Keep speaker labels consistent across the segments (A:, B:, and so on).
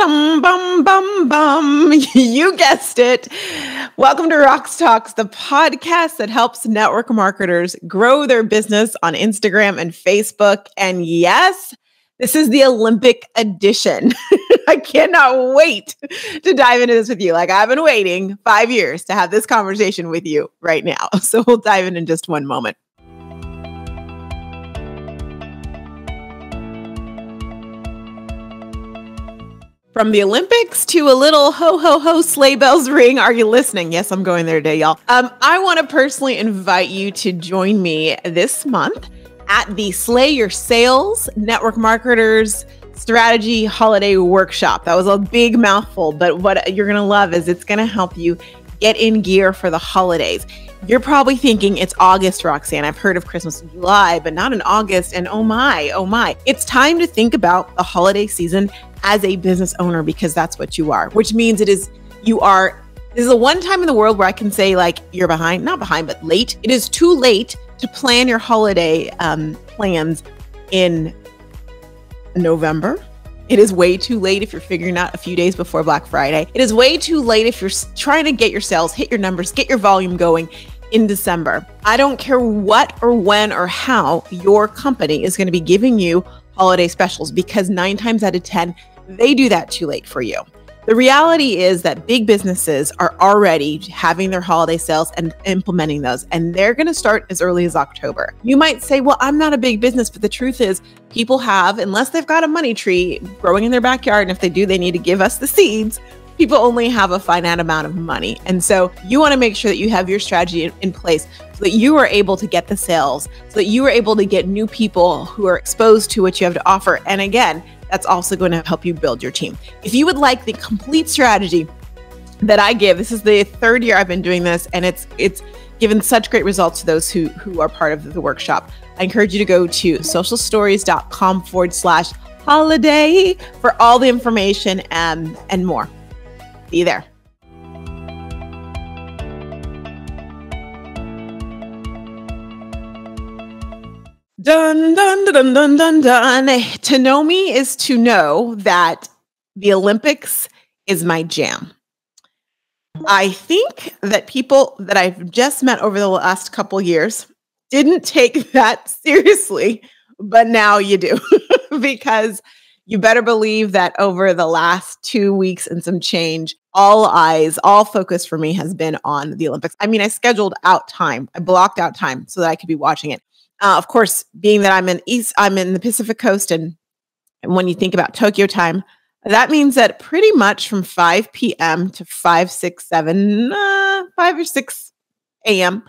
A: Bum, bum, bum, bum. You guessed it. Welcome to Roxtalks, the podcast that helps network marketers grow their business on Instagram and Facebook. And yes, this is the Olympic edition. I cannot wait to dive into this with you. Like I've been waiting 5 years to have this conversation with you right now. So we'll dive in just one moment. From the Olympics to a little ho, ho, ho, sleigh bells ring. Are you listening? Yes, I'm going there today, y'all. I want to personally invite you to join me this month at the Slay Your Sales Network Marketers Strategy Holiday Workshop. That was a big mouthful, but what you're going to love is it's going to help you get in gear for the holidays. You're probably thinking it's August, Roxanne. I've heard of Christmas in July, but not in August. And oh my. It's time to think about the holiday season as a business owner, because that's what you are, which means this is the one time in the world where I can say like you're behind, not behind, but late. It is too late to plan your holiday plans in November. It is way too late if you're figuring out a few days before Black Friday. It is way too late if you're trying to get your sales, hit your numbers, get your volume going in December. I don't care what or when or how your company is going to be giving you holiday specials, because 9 times out of 10, they do that too late for you. The reality is that big businesses are already having their holiday sales and implementing those, and they're going to start as early as October. You might say, well, I'm not a big business, but the truth is people have, unless they've got a money tree growing in their backyard, and if they do, they need to give us the seeds. People only have a finite amount of money. And so you want to make sure that you have your strategy in place so that you are able to get the sales, so that you are able to get new people who are exposed to what you have to offer. And again, that's also going to help you build your team. If you would like the complete strategy that I give, this is the 3rd year I've been doing this, and it's given such great results to those who are part of the workshop. I encourage you to go to socialstories.com/holiday for all the information and more. See you there. Dun, dun, dun, dun, dun, dun. To know me is to know that the Olympics is my jam. I think that people that I've just met over the last couple years didn't take that seriously, but now you do, because you better believe that over the last 2 weeks and some change, all focus for me has been on the Olympics. I mean, I scheduled out time. I blocked out time so that I could be watching it. Of course, being that I'm in the Pacific Coast, and when you think about Tokyo time, that means that pretty much from 5 p.m. to 5 or 6 a.m.,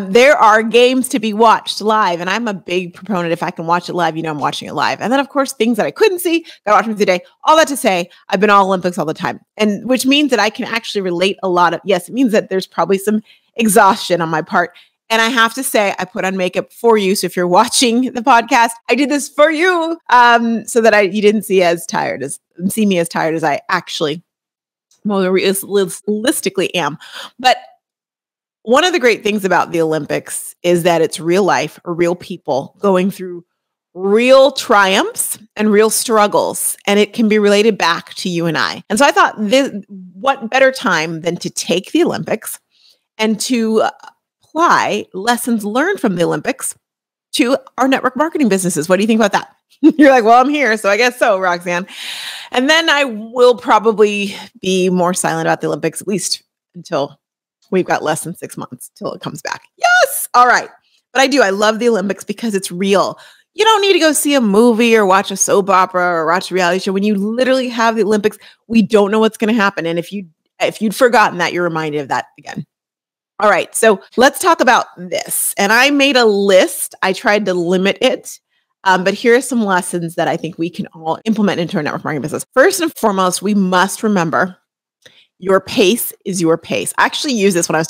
A: there are games to be watched live. And I'm a big proponent. If I can watch it live, I'm watching it live. And then, of course, things that I couldn't see, got to watch them today. All that to say, I've been all Olympics all the time. And which means that I can actually relate a lot of, yes, it means that there's probably some exhaustion on my part. And I have to say, I put on makeup for you. So if you're watching the podcast, I did this for you, so that you didn't see me as tired as I actually, realistically am. But one of the great things about the Olympics is that it's real life, or real people going through real triumphs and real struggles, and it can be related back to you and I. And so I thought, what better time than to take the Olympics and to apply lessons learned from the Olympics to our network marketing businesses. What do you think about that? You're like, well, I'm here, so I guess so, Roxanne. And then I will probably be more silent about the Olympics, at least until we've got less than 6 months till it comes back. Yes. All right. But I love the Olympics because it's real. You don't need to go see a movie or watch a soap opera or watch a reality show. When you literally have the Olympics, we don't know what's going to happen. And if you'd forgotten that, you're reminded of that again. All right, so let's talk about this. And I made a list. I tried to limit it, but here are some lessons that I think we can all implement into our network marketing business. First and foremost, we must remember your pace is your pace. I actually used this when I was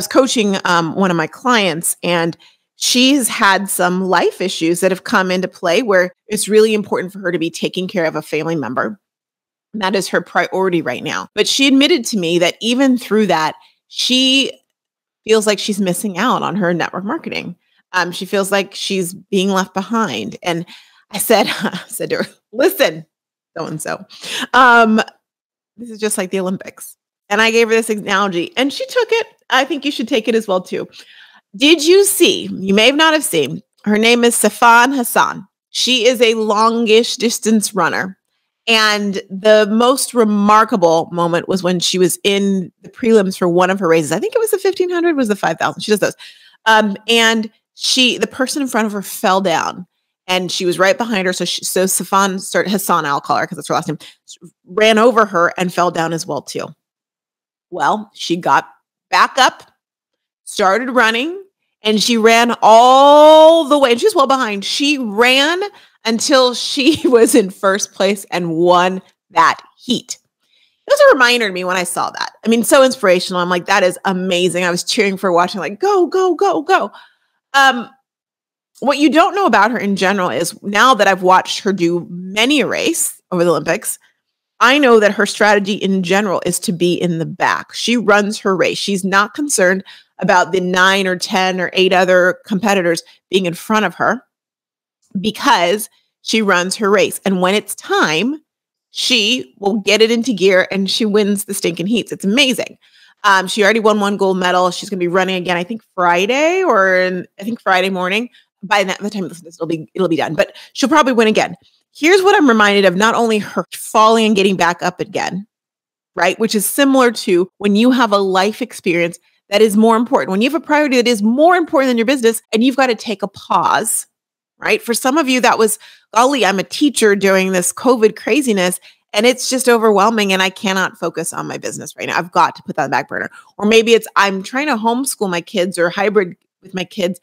A: coaching one of my clients, and she's had some life issues that have come into play where it's really important for her to be taking care of a family member. And that is her priority right now. But she admitted to me that even through that, she feels like she's missing out on her network marketing. She feels like she's being left behind. And I said to her, listen, so-and-so. Um, this is just like the Olympics. And I gave her this analogy and she took it. I think you should take it as well too. Did you see, you may have not have seen, her name is Sifan Hassan. She is a longish distance runner. And the most remarkable moment was when she was in the prelims for one of her races. I think it was the 1500, was the 5000. She does those. And the person in front of her fell down and she was right behind her. So Sifan, Hassan, I'll call her because that's her last name, ran over her and fell down as well too. Well, she got back up, started running, and she ran all the way. And she was well behind. She ran until she was in first place and won that heat. It was a reminder to me when I saw that. I mean, so inspirational. I'm like, that is amazing. I was cheering for watching, like, go, go, go, go. What you don't know about her in general is now that I've watched her do many a race over the Olympics, I know that her strategy in general is to be in the back. She runs her race. She's not concerned about the 9 or 10 or 8 other competitors being in front of her because she runs her race. And when it's time, she will get it into gear and she wins the stinking heats. It's amazing. She already won 1 gold medal. She's going to be running again, I think Friday Friday morning. By the time you listen to this, it'll be done, but she'll probably win again. Here's what I'm reminded of, not only her falling and getting back up again, right? Which is similar to when you have a life experience that is more important. When you have a priority that is more important than your business and you've got to take a pause, right? For some of you, that was, golly, I'm a teacher during this COVID craziness and it's just overwhelming and I cannot focus on my business right now. I've got to put that on the back burner. Or maybe it's, I'm trying to homeschool my kids or hybrid with my kids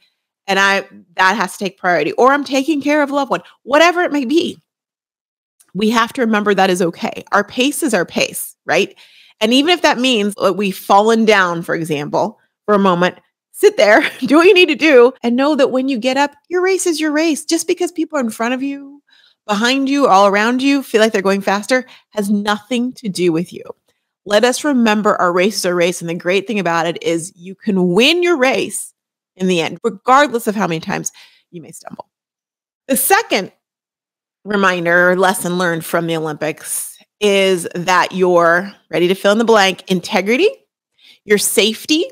A: and that has to take priority. Or I'm taking care of a loved one, whatever it may be. We have to remember that is okay. Our pace is our pace, right? And even if that means we've fallen down, for example, for a moment, sit there, do what you need to do, and know that when you get up, your race is your race. Just because people in front of you, behind you, all around you feel like they're going faster has nothing to do with you. Let us remember our race is our race. And the great thing about it is you can win your race in the end, regardless of how many times you may stumble. The second reminder or lesson learned from the Olympics is that your, ready to fill in the blank, integrity, your safety,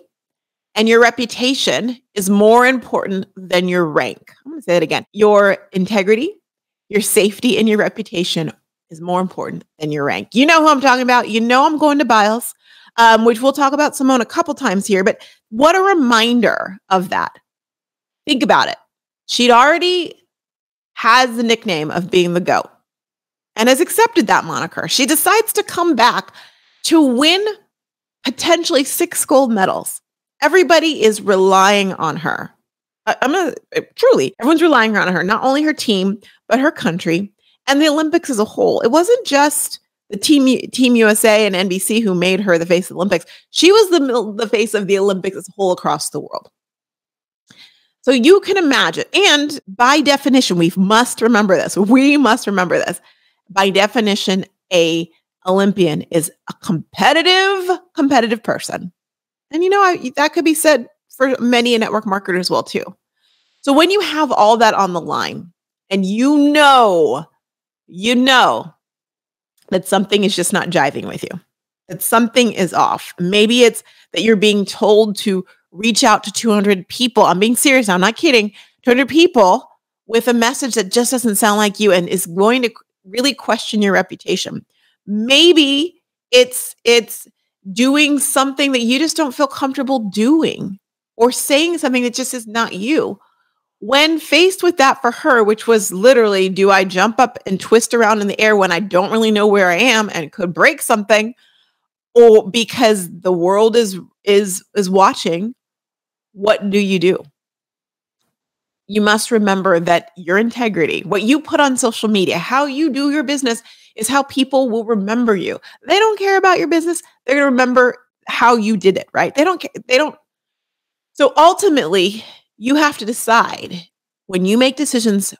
A: and your reputation is more important than your rank. I'm going to say that again. Your integrity, your safety, and your reputation is more important than your rank. You know who I'm talking about. You know I'm going to Biles, which we'll talk about Simone a couple times here, but what a reminder of that. Think about it. She'd already has the nickname of being the GOAT and has accepted that moniker. She decides to come back to win potentially 6 gold medals. Everybody is relying on her. Truly, everyone's relying on her, not only her team, but her country and the Olympics as a whole. It wasn't just the Team USA and NBC who made her the face of the Olympics. She was the face of the Olympics as a whole across the world. So you can imagine, and by definition, we must remember this. We must remember this. By definition, a Olympian is a competitive person. And that could be said for many a network marketer as well too. So when you have all that on the line and you know that something is just not jiving with you, that something is off. Maybe it's that you're being told to reach out to 200 people. I'm being serious. I'm not kidding. 200 people with a message that just doesn't sound like you and is going to really question your reputation. Maybe it's doing something that you just don't feel comfortable doing or saying something that just is not you. When faced with that for her, which was literally, do I jump up and twist around in the air when I don't really know where I am and could break something, or because the world is watching, what do? You must remember that your integrity, what you put on social media, how you do your business is how people will remember you. They don't care about your business. They're going to remember how you did it, right? They don't care. So ultimately, you have to decide when you make decisions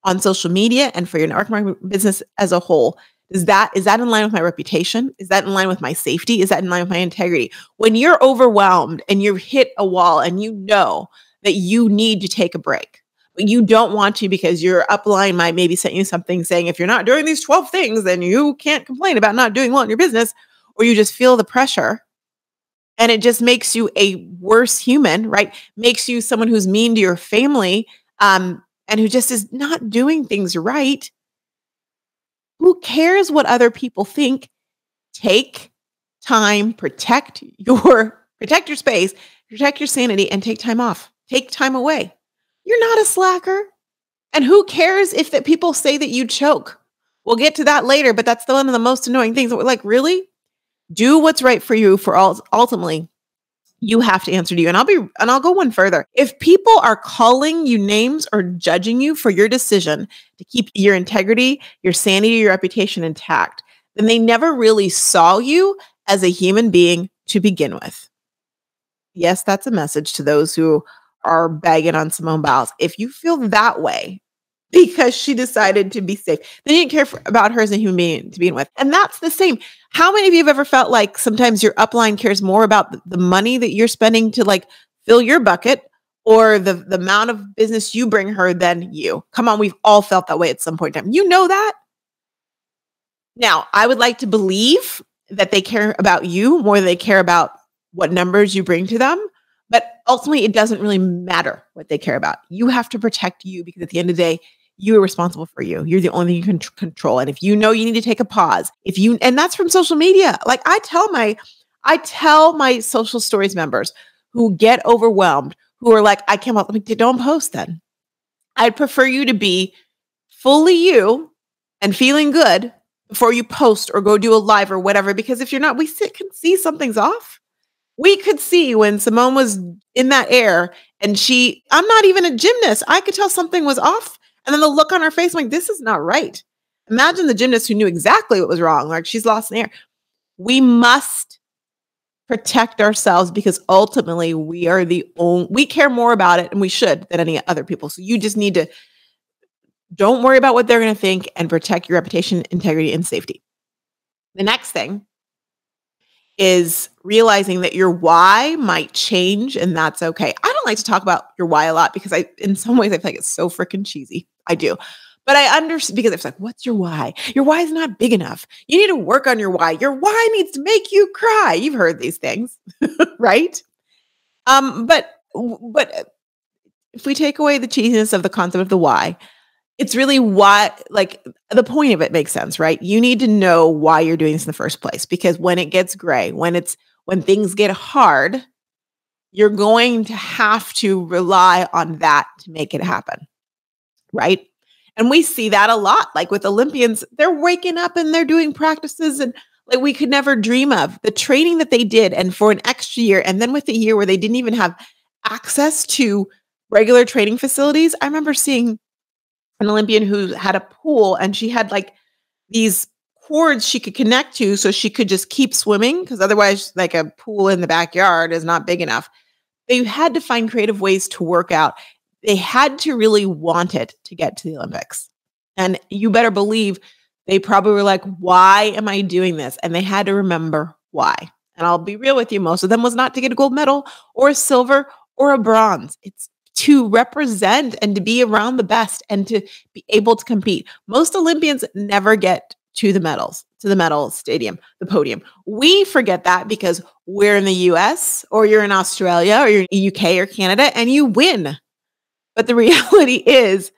A: on social media and for your network marketing business as a whole, is that in line with my reputation? Is that in line with my safety? Is that in line with my integrity? When you're overwhelmed and you've hit a wall and you know that you need to take a break, You don't want to because your upline might maybe send you something saying, if you're not doing these 12 things, then you can't complain about not doing well in your business, or you just feel the pressure and it just makes you a worse human, right? Makes you someone who's mean to your family, and who just is not doing things right. Who cares what other people think? Take time, protect your space, protect your sanity, and take time off. Take time away. You're not a slacker. And who cares if that people say that you choke? We'll get to that later, but that's one of the most annoying things. We're like, really? Do what's right for you. For ultimately, you have to answer to you. And I'll go one further. If people are calling you names or judging you for your decision to keep your integrity, your sanity, your reputation intact, then they never really saw you as a human being to begin with. Yes, that's a message to those who are bagging on Simone Biles. If you feel that way because she decided to be safe, then you didn't care about her as a human being to begin with. And that's the same. How many of you have ever felt like sometimes your upline cares more about the money that you're spending to like fill your bucket or the amount of business you bring her than you? Come on, we've all felt that way at some point in time. You know that? Now, I would like to believe that they care about you more than they care about what numbers you bring to them. But ultimately, it doesn't really matter what they care about. You have to protect you because at the end of the day, you are responsible for you. You're the only thing you can control. And if you know you need to take a pause, and that's from social media. Like I tell my social stories members who get overwhelmed, who are like, I can't help, like, don't post then. I'd prefer you to be fully you and feeling good before you post or go do a live or whatever. Because if you're not, can see something's off. We could see when Simone was in that air and I'm not even a gymnast. I could tell something was off. And then the look on her face, I'm like, this is not right. Imagine the gymnast who knew exactly what was wrong. Like she's lost in the air. We must protect ourselves because ultimately we care more about it and we should than any other people. So you just need to don't worry about what they're going to think and protect your reputation, integrity, and safety. The next thing is realizing that your why might change and that's okay. I don't like to talk about your why a lot because in some ways I feel like it's so freaking cheesy. I do. But I understand because it's like, what's your why? Your why is not big enough. You need to work on your why. Your why needs to make you cry. You've heard these things, right? But if we take away the cheesiness of the concept of the why, it's really what, like the point of it makes sense, right? You need to know why you're doing this in the first place, because when it gets gray, when things get hard, you're going to have to rely on that to make it happen, right? And we see that a lot, like with Olympians, they're waking up and they're doing practices and like we could never dream of the training that they did. And for an extra year, and then with a year where they didn't even have access to regular training facilities, I remember seeing an Olympian who had a pool and she had like these cords she could connect to so she could just keep swimming because otherwise like a pool in the backyard is not big enough. They had to find creative ways to work out. They had to really want it to get to the Olympics. And you better believe they probably were like, why am I doing this? And they had to remember why. And I'll be real with you. Most of them was not to get a gold medal or a silver or a bronze. It's to represent and to be around the best and to be able to compete. Most Olympians never get to the medal stadium, the podium. We forget that because we're in the US or you're in Australia or you're in UK or Canada and you win. But the reality is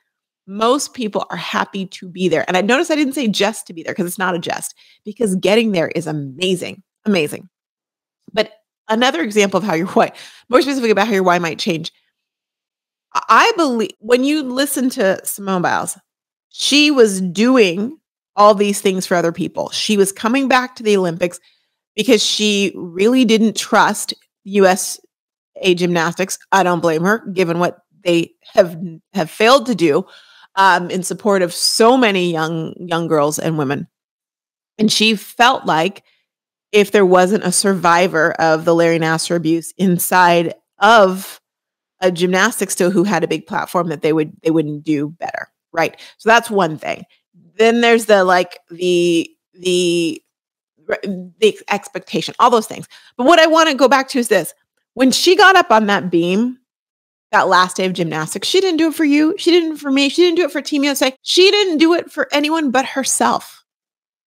A: most people are happy to be there. And I noticed I didn't say just to be there because it's not a just, because getting there is amazing, amazing. But another example of how your why, more specifically about how your why might change. I believe when you listen to Simone Biles, she was doing all these things for other people. She was coming back to the Olympics because she really didn't trust USA gymnastics. I don't blame her, given what they have failed to do in support of so many young girls and women. And she felt like if there wasn't a survivor of the Larry Nassar abuse inside of a gymnastics still who had a big platform, that they wouldn't do better, right? So that's one thing. Then there's the expectation, all those things. But what I want to go back to is this: when she got up on that beam, that last day of gymnastics. She didn't do it for you. She didn't for me. She didn't do it for Team USA. She didn't do it for anyone but herself.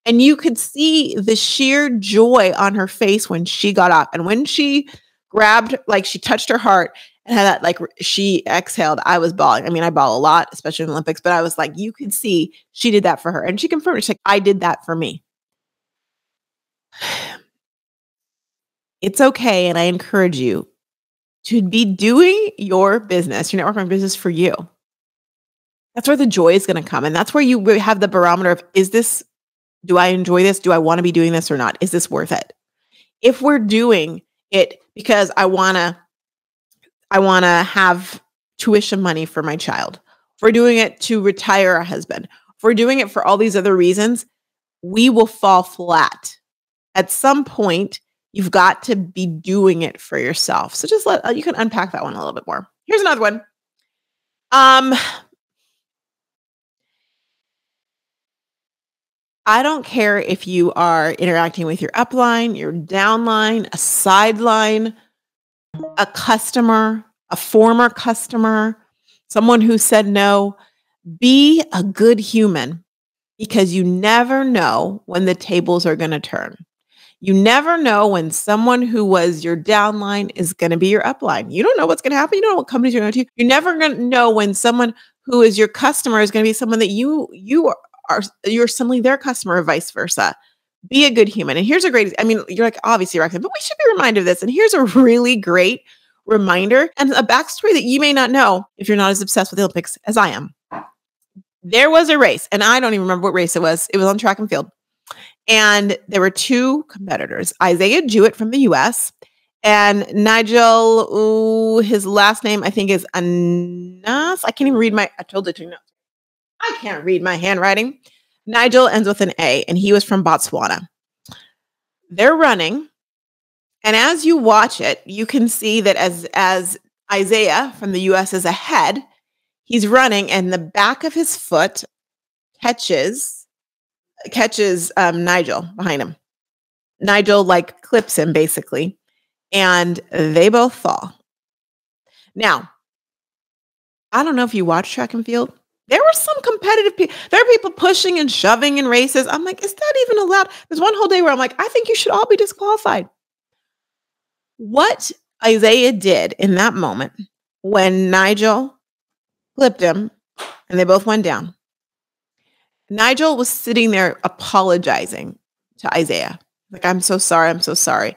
A: And you could see the sheer joy on her face when she got up. And when she grabbed, like she touched her heart and had that, like she exhaled, I was bawling. I mean, I bawl a lot, especially in the Olympics, but I was like, you could see she did that for her. And she confirmed, she's like, I did that for me. It's okay. And I encourage you to be doing your business, your network marketing business for you. That's where the joy is going to come. And that's where you have the barometer of, do I enjoy this? Do I want to be doing this or not? Is this worth it? If we're doing it because I want to have tuition money for my child, if we're doing it to retire a husband, if we're doing it for all these other reasons, we will fall flat. At some point, you've got to be doing it for yourself. So just you can unpack that one a little bit more. Here's another one. I don't care if you are interacting with your upline, your downline, a sideline, a customer, a former customer, someone who said no. Be a good human, because you never know when the tables are going to turn. You never know when someone who was your downline is going to be your upline. You don't know what's going to happen. You don't know what companies you're going to. You're never going to know when someone who is your customer is going to be someone that you're suddenly their customer, or vice versa. Be a good human. And here's a great, I mean, you're like, obviously, Roxanne, but we should be reminded of this. And here's a really great reminder and a backstory that you may not know if you're not as obsessed with the Olympics as I am. There was a race, and I don't even remember what race it was. It was on track and field. And there were two competitors, Isaiah Jewett from the US and Nigel, his last name, I think, is Anas. I can't even read I told it to you. No, I can't read my handwriting. Nigel ends with an A, and he was from Botswana. They're running. And as you watch it, you can see that as Isaiah from the US is ahead, he's running, and the back of his foot catches Nigel behind him. Nigel like clips him basically, and they both fall. Now, I don't know if you watch track and field. There were some competitive people. There are people pushing and shoving in races. I'm like, is that even allowed? There's one whole day where I'm like, I think you should all be disqualified. What Isaiah did in that moment when Nigel flipped him and they both went down, Nigel was sitting there apologizing to Isaiah. Like, I'm so sorry. I'm so sorry.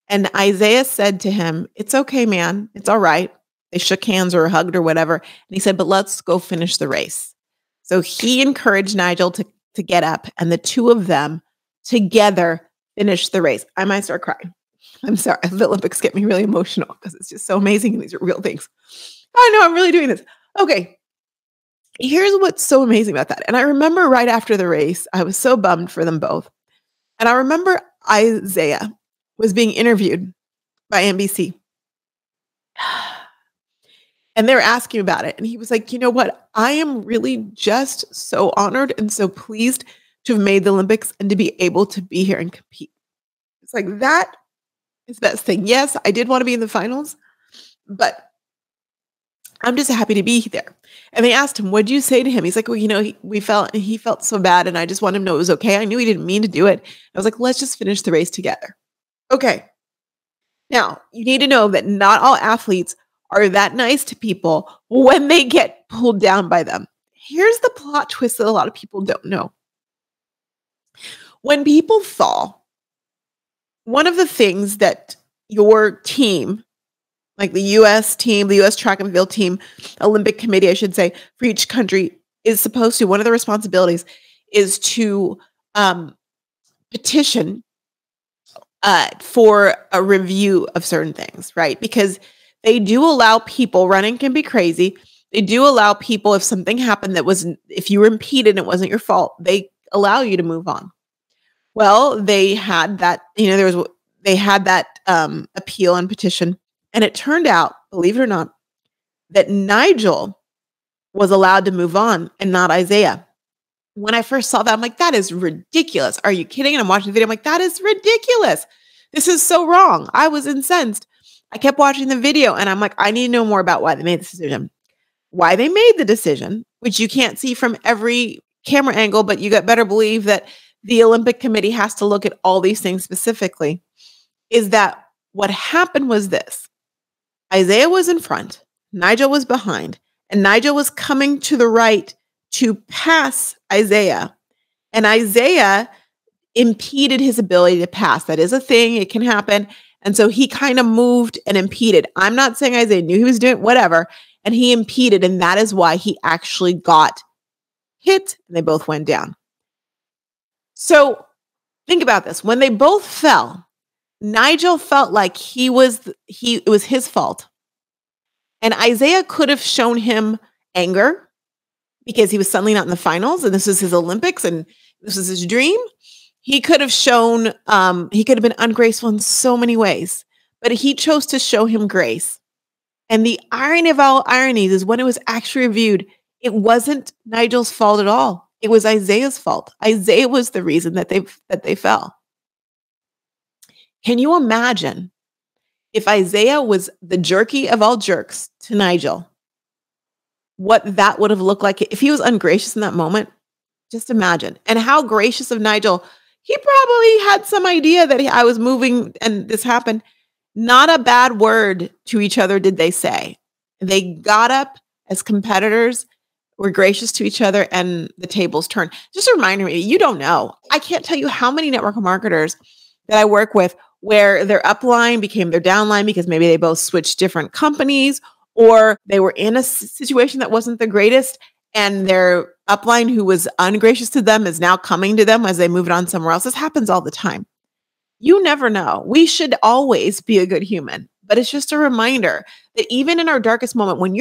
A: And Isaiah said to him, it's okay, man. It's all right. They shook hands or hugged or whatever. And he said, but let's go finish the race. So he encouraged Nigel to get up, and the two of them together finished the race. I might start crying. I'm sorry. The Olympics get me really emotional because it's just so amazing. And these are real things. I know I'm really doing this. Okay. Here's what's so amazing about that. And I remember right after the race, I was so bummed for them both. And I remember Isaiah was being interviewed by NBC. And they were asking about it. And he was like, you know what? I am really just so honored and so pleased to have made the Olympics and to be able to be here and compete. It's like, that is the best thing. Yes, I did want to be in the finals, but I'm just happy to be there. And they asked him, what'd you say to him? He's like, well, you know, he felt so bad, and I just wanted him to know it was okay. I knew he didn't mean to do it. I was like, let's just finish the race together. Okay. Now, you need to know that not all athletes are that nice to people when they get pulled down by them. Here's the plot twist that a lot of people don't know. When people fall, one of the things that your team, like the US team, the US track and field team, Olympic committee, I should say, for each country is supposed to, one of the responsibilities is to petition for a review of certain things, right? Because they do allow people, running can be crazy. They do allow people, if something happened if you were impeded and it wasn't your fault, they allow you to move on. Well, they had that, they had that appeal and petition. And it turned out, believe it or not, that Nigel was allowed to move on and not Isaiah. When I first saw that, I'm like, that is ridiculous. Are you kidding? And I'm watching the video. I'm like, that is ridiculous. This is so wrong. I was incensed. I kept watching the video and I'm like, I need to know more about why they made this decision. Why they made the decision, which you can't see from every camera angle, but you got better believe that the Olympic Committee has to look at all these things specifically, is that what happened was this. Isaiah was in front, Nigel was behind, and Nigel was coming to the right to pass Isaiah. And Isaiah impeded his ability to pass. That is a thing. It can happen. And so he kind of moved and impeded. I'm not saying Isaiah knew he was doing whatever, and he impeded. And that is why he actually got hit and they both went down. So think about this. When they both fell, Nigel felt like it was his fault. And Isaiah could have shown him anger because he was suddenly not in the finals and this was his Olympics and this was his dream. He could have shown, he could have been ungraceful in so many ways, but he chose to show him grace. And the irony of all ironies is when it was actually reviewed, it wasn't Nigel's fault at all. It was Isaiah's fault. Isaiah was the reason that they fell. Can you imagine if Isaiah was the jerky of all jerks to Nigel, what that would have looked like if he was ungracious in that moment? Just imagine. And how gracious of Nigel. He probably had some idea that I was moving and this happened. Not a bad word to each other did they say. They got up as competitors, were gracious to each other, and the tables turned. Just a reminder, me, you don't know. I can't tell you how many network marketers that I work with where their upline became their downline because maybe they both switched different companies or they were in a situation that wasn't the greatest and their upline who was ungracious to them is now coming to them as they move it on somewhere else. This happens all the time. You never know. We should always be a good human, but it's just a reminder that even in our darkest moment, when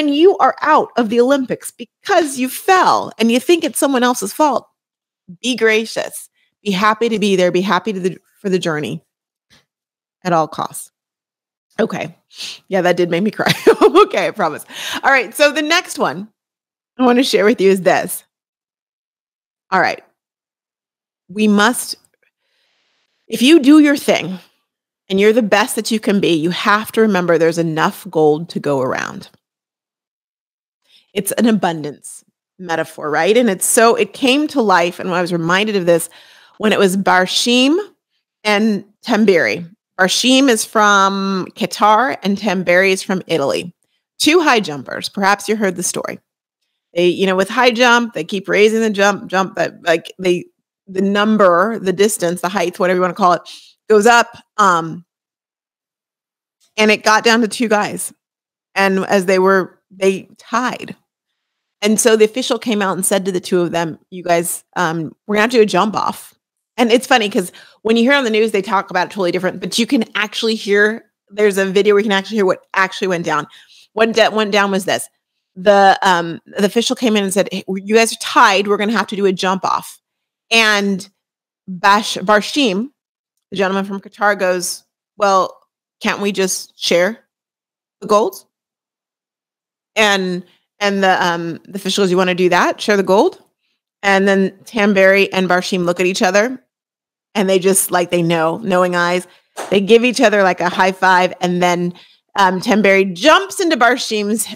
A: you are out of the Olympics because you fell and you think it's someone else's fault, be gracious, be happy to be there, be happy for the journey at all costs. Okay. Yeah, that did make me cry. Okay, I promise. All right. So the next one I want to share with you is this. All right. If you do your thing and you're the best that you can be, you have to remember there's enough gold to go around. It's an abundance metaphor, right? And it came to life. And I was reminded of this when it was Barshim and Tamberi. Barshim is from Qatar and Tamberi is from Italy. Two high jumpers. Perhaps you heard the story. They, with high jump, they keep raising the jump that the number, the distance, the height, whatever you want to call it, goes up. And it got down to two guys. And as they tied. And so the official came out and said to the two of them, you guys, we're going to have to do a jump off. And it's funny because when you hear on the news, they talk about it totally different, but you can actually hear, there's a video where you can actually hear what actually went down. What went down was this. The official came in and said, hey, you guys are tied. We're going to have to do a jump off. And Barshim, the gentleman from Qatar, goes, well, can't we just share the gold? And the official goes, you want to do that? Share the gold? And then Tamberi and Barshim look at each other and they just knowing eyes. They give each other like a high five. And then Tamberi jumps into Barshim's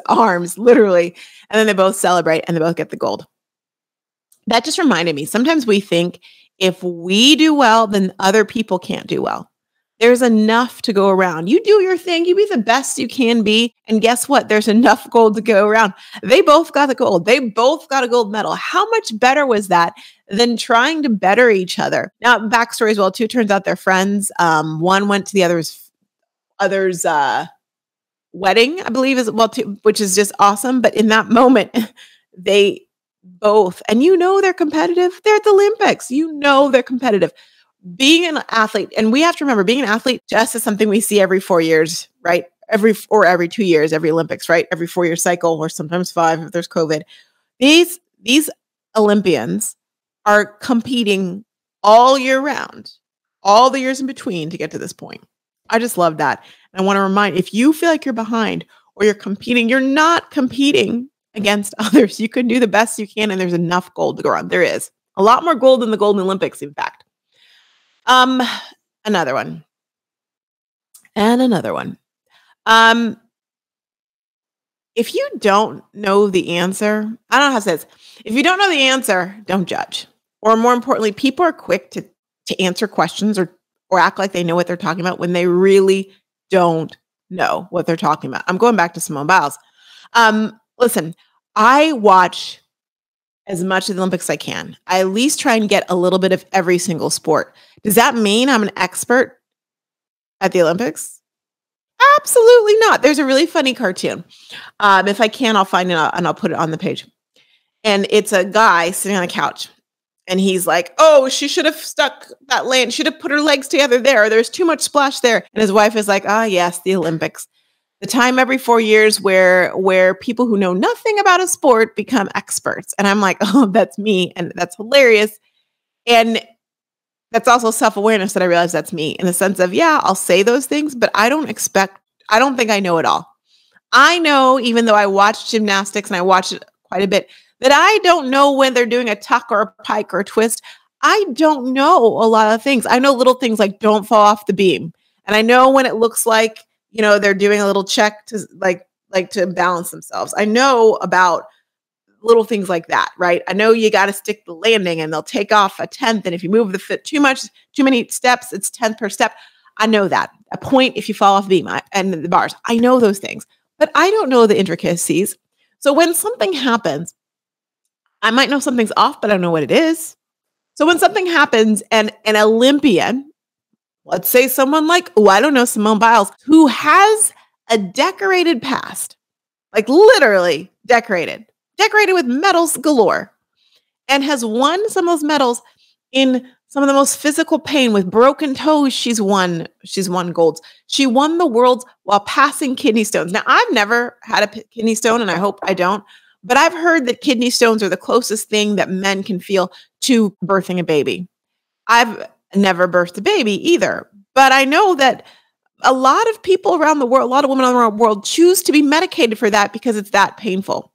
A: arms, literally. And then they both celebrate and they both get the gold. That just reminded me. Sometimes we think if we do well, then other people can't do well. There's enough to go around. You do your thing. You be the best you can be. And guess what? There's enough gold to go around. They both got the gold. They both got a gold medal. How much better was that than trying to better each other? Now, backstory as well, too. Turns out they're friends. One went to the other's wedding, I believe, as well, too, which is just awesome. But in that moment, they both, and they're competitive. They're at the Olympics. They're competitive. Being an athlete, and we have to remember, being an athlete just is something we see every 4 years, right? Every 2 years, every Olympics, right? Every 4-year cycle, or sometimes 5 if there's COVID. These Olympians are competing all year round, all the years in between to get to this point. I just love that. And I want to remind, if you feel like you're behind or you're competing, you're not competing against others. You can do the best you can, and there's enough gold to go around. There is a lot more gold than the Golden Olympics, in fact. Another one. And another one. Um, if you don't know the answer, I don't know how to say this. If you don't know the answer, don't judge. Or more importantly, people are quick to answer questions or act like they know what they're talking about when they really don't know what they're talking about. I'm going back to Simone Biles. Listen, I watch as much of the Olympics as I can. I at least try and get a little bit of every single sport. Does that mean I'm an expert at the Olympics? Absolutely not. There's a really funny cartoon. If I can, I'll find it and I'll put it on the page. And it's a guy sitting on a couch. And he's like, oh, she should have stuck that land. Should have put her legs together there. There's too much splash there. And his wife is like, ah, yes, the Olympics. The time every 4 years where people who know nothing about a sport become experts. And I'm like, oh, that's me. And that's hilarious. And that's also self-awareness that I realize that's me in the sense of, yeah, I'll say those things, but I don't think I know it all. I know, even though I watch gymnastics and I watch it quite a bit, that I don't know when they're doing a tuck or a pike or a twist. I don't know a lot of things. I know little things like don't fall off the beam. And I know when it looks like, they're doing a little check to like to balance themselves. I know about little things like that, right? I know you got to stick the landing and they'll take off a tenth. And if you move the foot too many steps, it's 10th per step. I know that. A point if you fall off the beam and the bars. I know those things, but I don't know the intricacies. So when something happens, I might know something's off, but I don't know what it is. So when something happens and an Olympian, let's say someone like, I don't know, Simone Biles, who has a decorated past, like literally decorated with medals galore, and has won some of those medals in some of the most physical pain with broken toes. She's won golds. She won the worlds while passing kidney stones. Now, I've never had a kidney stone, and I hope I don't, but I've heard that kidney stones are the closest thing that men can feel to birthing a baby. I've never birthed a baby either, but I know that a lot of people around the world, a lot of women around the world choose to be medicated for that because it's that painful.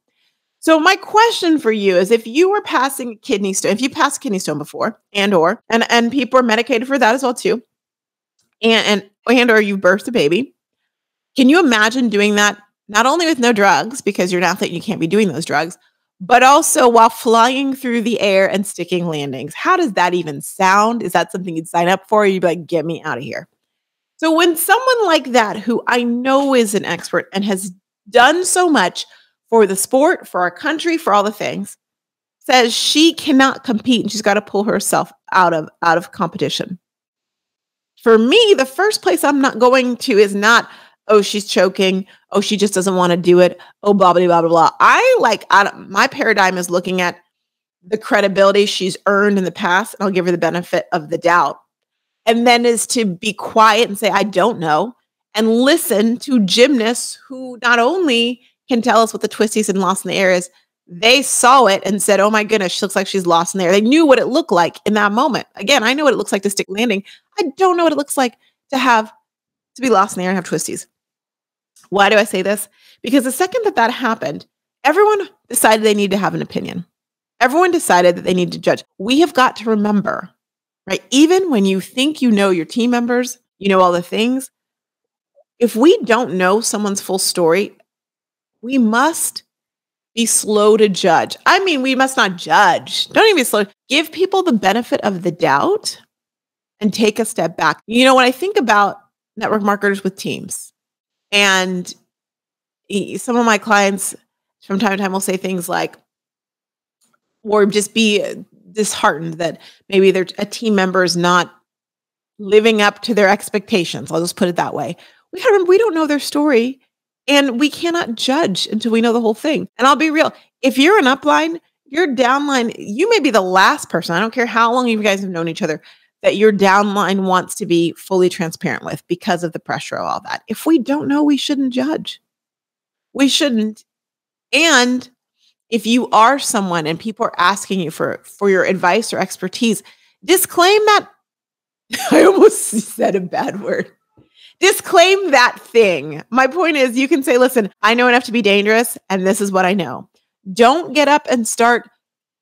A: So my question for you is, if you were passing a kidney stone, if you passed a kidney stone before and people are medicated for that as well too, and or you've birthed a baby, can you imagine doing that not only with no drugs, because you're an athlete, you can't be doing those drugs, but also while flying through the air and sticking landings? How does that even sound? Is that something you'd sign up for? Or you'd be like, get me out of here. So when someone like that, who I know is an expert and has done so much for the sport, for our country, for all the things, says she cannot compete and she's got to pull herself out of competition. For me, the first place I'm not going to is not, oh, she's choking. Oh, she just doesn't want to do it. Oh, blah, blah, blah, blah, blah. My paradigm is looking at the credibility she's earned in the past, and I'll give her the benefit of the doubt. And then is to be quiet and say, I don't know, and listen to gymnasts who not only can tell us what the twisties and lost in the air is, they saw it and said, oh my goodness, she looks like she's lost in the air. They knew what it looked like in that moment. Again, I know what it looks like to stick landing. I don't know what it looks like to be lost in the air and have twisties. Why do I say this? Because the second that happened, everyone decided they need to have an opinion. Everyone decided that they need to judge. We have got to remember, right? Even when you think you know your team members, you know all the things, if we don't know someone's full story, we must be slow to judge. I mean, we must not judge. Don't even be slow. Give people the benefit of the doubt and take a step back. When I think about network marketers with teams, and some of my clients from time to time will say things like, or just be disheartened that maybe a team member is not living up to their expectations. I'll just put it that way. We gotta remember, we don't know their story, and we cannot judge until we know the whole thing. And I'll be real. If you're an upline, your downline, you may be the last person, I don't care how long you guys have known each other, that your downline wants to be fully transparent with because of the pressure of all that. If we don't know, we shouldn't judge. We shouldn't. And if you are someone and people are asking you for your advice or expertise, disclaim that. I almost said a bad word. Disclaim that thing. My point is, you can say, listen, I know enough to be dangerous, and this is what I know. Don't get up and start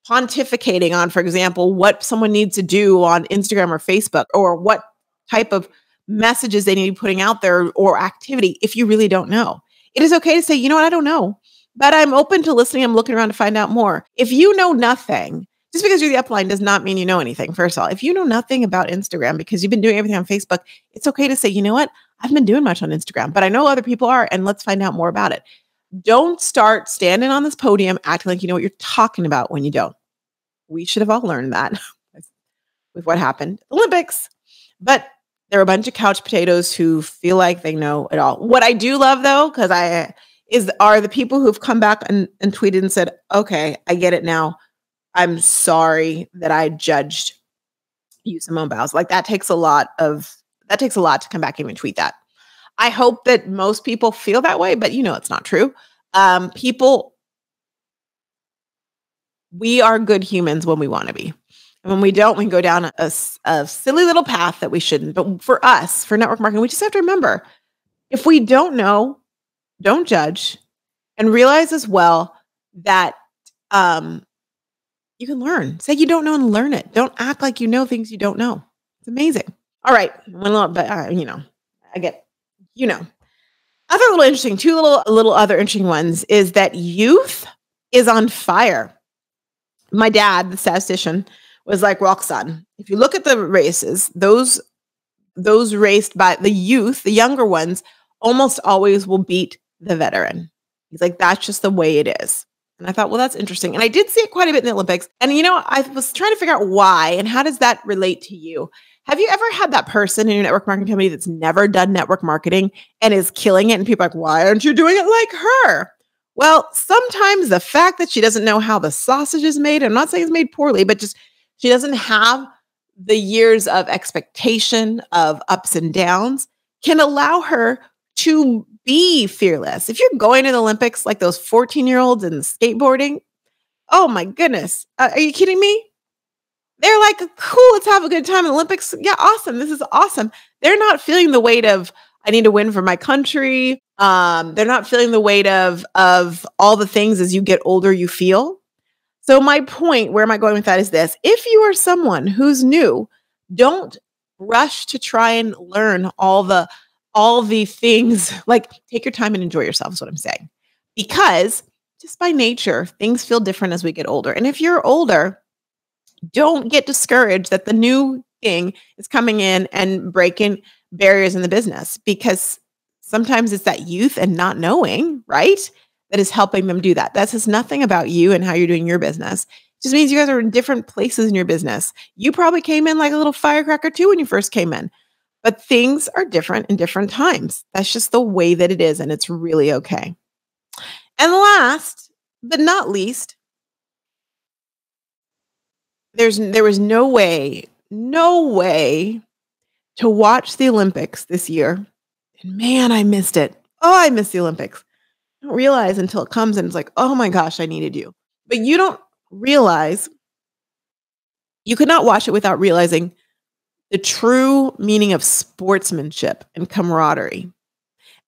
A: pontificating on, for example, what someone needs to do on Instagram or Facebook, or what type of messages they need to be putting out there or activity if you really don't know. It is okay to say, you know what, I don't know, but I'm open to listening. I'm looking around to find out more. If you know nothing, just because you're the upline does not mean you know anything. First of all, if you know nothing about Instagram because you've been doing everything on Facebook, it's okay to say, you know what, I've been doing much on Instagram, but I know other people are, and let's find out more about it. Don't start standing on this podium acting like you know what you're talking about when you don't. We should have all learned that with what happened at the Olympics. But there are a bunch of couch potatoes who feel like they know it all. What I do love, though, are the people who've come back and tweeted and said, okay, I get it now. I'm sorry that I judged you, Simone Biles. Like that takes a lot to come back and even tweet that. I hope that most people feel that way, but it's not true. We are good humans when we want to be. And when we don't, we can go down a silly little path that we shouldn't. But for us, for network marketing, we just have to remember, if we don't know, don't judge, and realize as well that you can learn. Say you don't know and learn it. Don't act like you know things you don't know. It's amazing. All right. I get, other little interesting, two little other interesting ones is that youth is on fire. My dad, the statistician, was like, Roxanne, if you look at the races, those raced by the youth, the younger ones, almost always will beat the veteran. He's like, that's just the way it is. And I thought, well, that's interesting. And I did see it quite a bit in the Olympics. And, I was trying to figure out why and how does that relate to you? Have you ever had that person in your network marketing company that's never done network marketing and is killing it? And people are like, why aren't you doing it like her? Well, sometimes the fact that she doesn't know how the sausage is made, I'm not saying it's made poorly, but just she doesn't have the years of expectation of ups and downs can allow her to be fearless. If you're going to the Olympics like those 14-year-olds in skateboarding, oh my goodness. Are you kidding me? They're like, cool, let's have a good time in the Olympics. Yeah, awesome. This is awesome. They're not feeling the weight of, I need to win for my country. They're not feeling the weight of all the things as you get older you feel. So my point, where am I going with that, is this. If you are someone who's new, don't rush to try and learn all the things. Like, take your time and enjoy yourself is what I'm saying. Because just by nature, things feel different as we get older. And if you're older, don't get discouraged that the new thing is coming in and breaking barriers in the business, because sometimes it's that youth and not knowing, right, that is helping them do that. That says nothing about you and how you're doing your business. It just means you guys are in different places in your business. You probably came in like a little firecracker too when you first came in, but things are different in different times. That's just the way that it is, and it's really okay. And last but not least, there was no way to watch the Olympics this year. And man, I missed it. Oh, I missed the Olympics. I don't realize until it comes and it's like, oh my gosh, I needed you. But you don't realize, you could not watch it without realizing the true meaning of sportsmanship and camaraderie.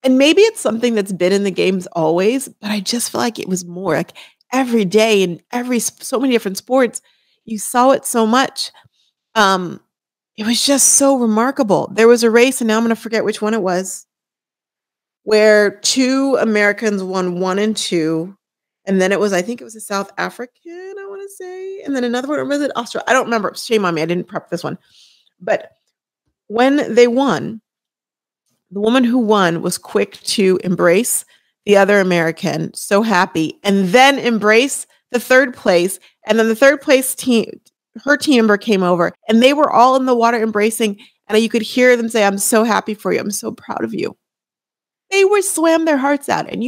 A: And maybe it's something that's been in the games always, but I just feel like it was more like every day in so many different sports. You saw it so much. It was just so remarkable. There was a race, and now I'm going to forget which one it was, where two Americans won 1 and 2. And then I think it was a South African, I want to say. And then another one, or was it Australia? I don't remember. Shame on me. I didn't prep this one. But when they won, the woman who won was quick to embrace the other American, so happy, and then embrace the third place. And then the third place team, her team member came over, and they were all in the water embracing. And you could hear them say, I'm so happy for you. I'm so proud of you. They swam their hearts out. And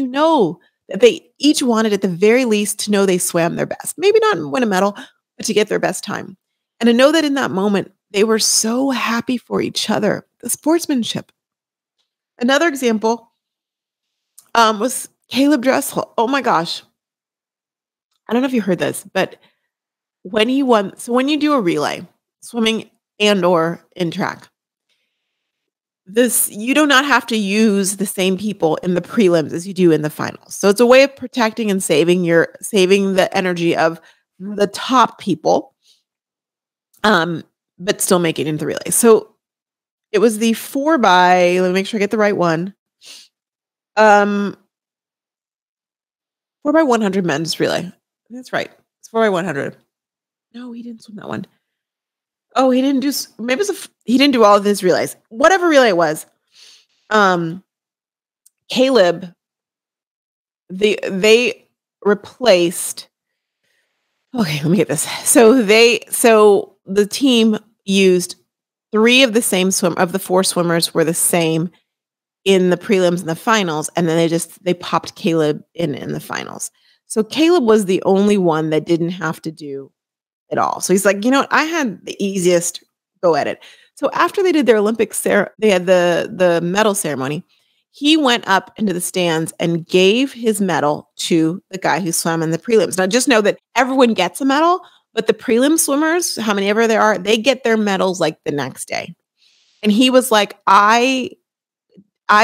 A: that they each wanted at the very least to know they swam their best. Maybe not win a medal, but to get their best time. And to know that in that moment, they were so happy for each other. The sportsmanship. Another example was Caleb Dressel. Oh my gosh. I don't know if you heard this, but when he won, so when you do a relay, swimming and or in track, you do not have to use the same people in the prelims as you do in the finals. So it's a way of protecting and saving the energy of the top people, but still making it into the relay. So It was the 4x, let me make sure I get the right one. 4x100 men's relay. That's right. It's 4x100. No, he didn't swim that one. Oh, he didn't do, maybe he didn't do all of his relays. Whatever relay it was. Caleb, they replaced, okay, let me get this. So the team used 3 of the same of the 4 swimmers were the same in the prelims and the finals. And then they popped Caleb in the finals. So Caleb was the only one that didn't have to do it all. So he's like, you know what? I had the easiest go at it. So after they did their Olympics, they had the medal ceremony. He went up into the stands and gave his medal to the guy who swam in the prelims. Now, just know that everyone gets a medal, but the prelim swimmers, how many ever there are, they get their medals like the next day. And he was like, I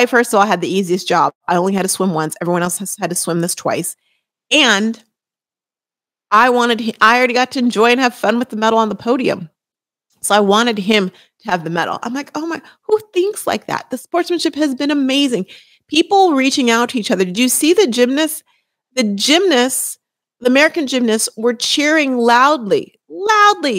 A: first of all had the easiest job. I only had to swim once. Everyone else has had to swim this twice. And I already got to enjoy and have fun with the medal on the podium. So I wanted him to have the medal. I'm like, oh my, who thinks like that? The sportsmanship has been amazing. People reaching out to each other. Did you see the gymnasts? The American gymnasts were cheering loudly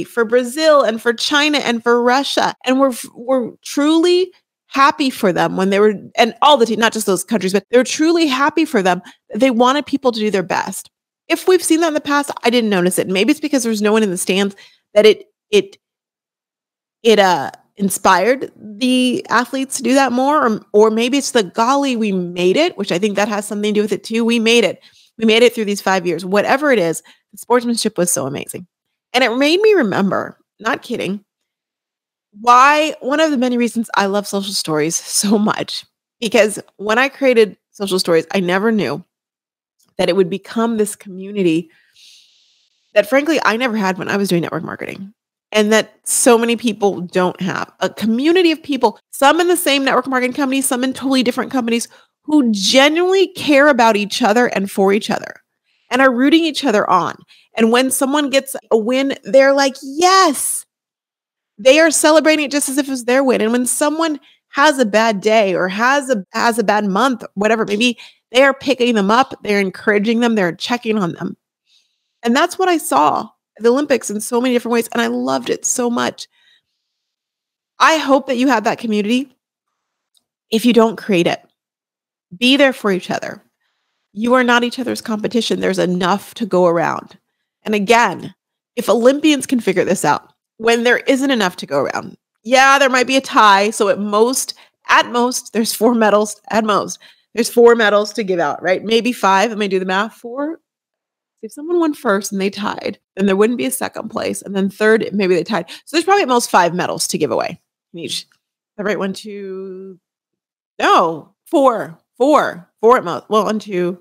A: for Brazil and for China and for Russia. And we're truly happy for them when they were, and all the team, not just those countries, but they were truly happy for them. They wanted people to do their best. If we've seen that in the past, I didn't notice it. Maybe it's because there's no one in the stands that it inspired the athletes to do that more, or maybe it's the golly, we made it, which I think that has something to do with it too. We made it through these 5 years. Whatever it is, the sportsmanship was so amazing. And it made me remember, not kidding, why one of the many reasons I love social stories so much, because when I created social stories, I never knew that it would become this community that frankly, I never had when I was doing network marketing. And that so many people don't have a community of people, some in the same network marketing company, some in totally different companies who genuinely care about each other and for each other and are rooting each other on. And when someone gets a win, they're like, yes, they are celebrating it just as if it was their win. And when someone has a bad day or has a bad month, whatever, maybe they are picking them up, they're encouraging them, they're checking on them. And that's what I saw at the Olympics in so many different ways. And I loved it so much. I hope that you have that community. If you don't create it, be there for each other. You are not each other's competition. There's enough to go around. And again, if Olympians can figure this out, when there isn't enough to go around, yeah, there might be a tie. So at most, there's 4 medals. At most, there's 4 medals to give out, right? Maybe 5. Let me do the math. 4. If someone won first and they tied, then there wouldn't be a second place. And then third, maybe they tied. So there's probably at most 5 medals to give away in each. The right 1, 2, no, 4 at most. Well, 1, 2.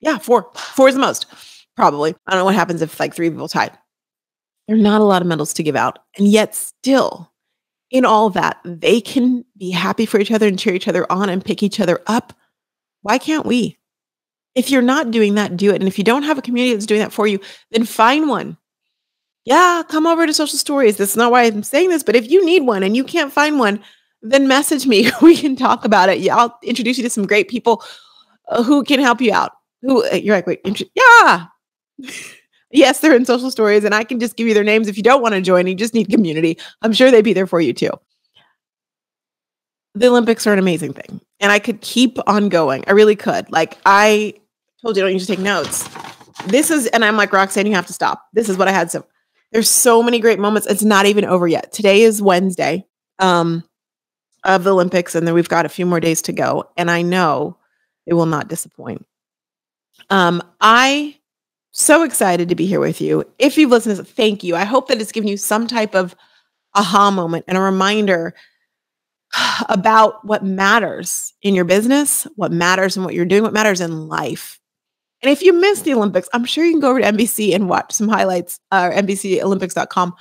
A: Yeah, 4. 4 is the most, probably. I don't know what happens if like 3 people tied. There are not a lot of medals to give out. And yet still, in all that, they can be happy for each other and cheer each other on and pick each other up. Why can't we? If you're not doing that, do it. And if you don't have a community that's doing that for you, then find one. Yeah, come over to Social Stories. That's not why I'm saying this, but if you need one and you can't find one, then message me. We can talk about it. Yeah, I'll introduce you to some great people who can help you out. You're like, wait, yeah. Yes, they're in Social Stories, and I can just give you their names if you don't want to join. You just need community. I'm sure they'd be there for you too. The Olympics are an amazing thing, and I could keep on going. I really could. Like I told you, I don't need to take notes. And I'm like, Roxanne, you have to stop. This is what I had. So there's so many great moments. It's not even over yet. Today is Wednesday of the Olympics, and then we've got a few more days to go. And I know it will not disappoint. I so excited to be here with you. If you've listened to this, thank you. I hope that it's given you some type of aha moment and a reminder about what matters in your business, what matters in what you're doing, what matters in life. And if you missed the Olympics, I'm sure you can go over to NBC and watch some highlights, NBCOlympics.com.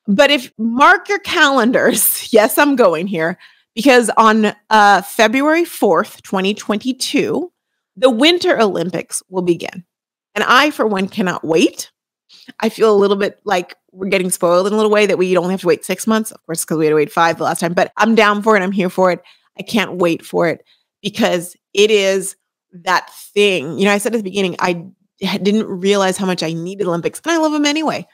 A: But mark your calendars, yes, I'm going here, because on February 4th, 2022, the Winter Olympics will begin. And I, for one, cannot wait. I feel a little bit like we're getting spoiled in a little way that we don't have to wait 6 months, of course, because we had to wait 5 the last time, but I'm down for it. I'm here for it. I can't wait for it because it is that thing. I said at the beginning, I didn't realize how much I needed Olympics, and I love them anyway.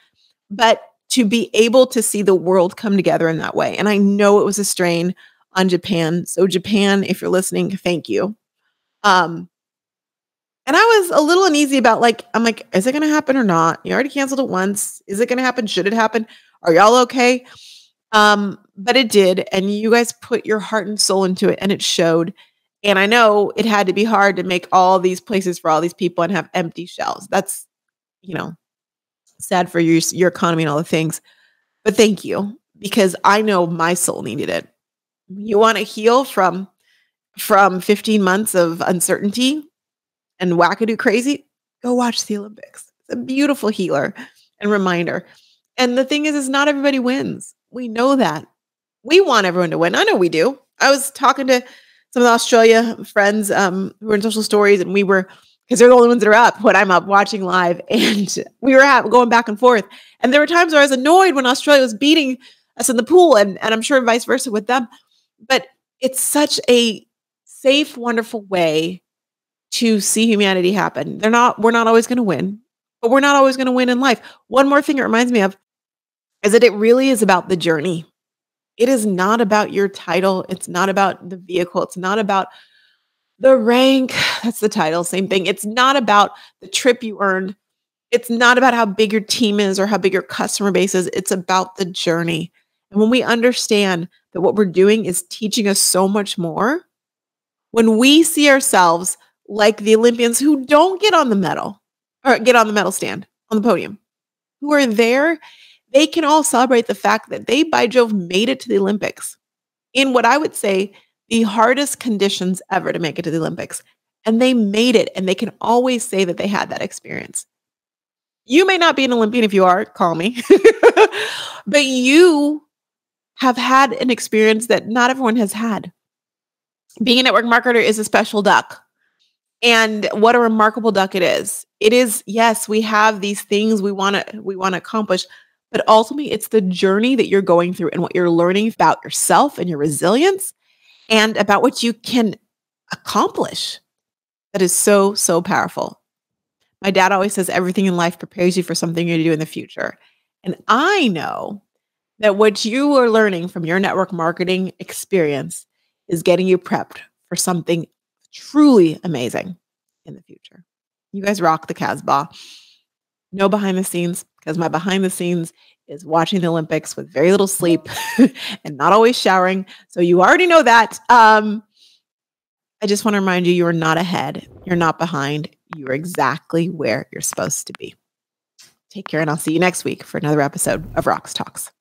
A: But to be able to see the world come together in that way. And I know it was a strain on Japan. So Japan, if you're listening, thank you. And I was a little uneasy about I'm like, is it going to happen or not? You already canceled it once. Is it going to happen? Should it happen? Are y'all okay? But it did. And you guys put your heart and soul into it and it showed. And I know it had to be hard to make all these places for all these people and have empty shelves. That's, sad for your economy and all the things. But thank you, because I know my soul needed it. You want to heal from 15 months of uncertainty and wackadoo crazy? Go watch the Olympics. It's a beautiful healer and reminder. And the thing is not everybody wins. We know that. We want everyone to win. I know we do. I was talking to some of the Australia friends who were in social stories, and we were, because they're the only ones that are up when I'm up watching live, and we were going back and forth. And there were times where I was annoyed when Australia was beating us in the pool, and I'm sure vice versa with them. But it's such a safe, wonderful way to see humanity happen. We're not always going to win, but we're not always going to win in life. One more thing it reminds me of is that it really is about the journey. It is not about your title. It's not about the vehicle. It's not about the rank. That's the title. Same thing. It's not about the trip you earned. It's not about how big your team is or how big your customer base is. It's about the journey. And when we understand that what we're doing is teaching us so much more, when we see ourselves like the Olympians who don't get on the medal or get on the medal stand on the podium, who are there, they can all celebrate the fact that they, by Jove, made it to the Olympics in what I would say the hardest conditions ever to make it to the Olympics. And they made it, and they can always say that they had that experience. You may not be an Olympian. If you are, call me. But you have had an experience that not everyone has had. Being a network marketer is a special duck. And what a remarkable duck it is. It is, yes, we have these things we want to accomplish, but ultimately it's the journey that you're going through and what you're learning about yourself and your resilience and about what you can accomplish. That is so, so powerful. My dad always says everything in life prepares you for something you're going to do in the future. And I know that what you are learning from your network marketing experience is getting you prepped for something truly amazing in the future. You guys rock the Casbah. No behind the scenes, because my behind the scenes is watching the Olympics with very little sleep and not always showering. So you already know that. I just want to remind you, you are not ahead. You're not behind. You are exactly where you're supposed to be. Take care, and I'll see you next week for another episode of Roxtalks.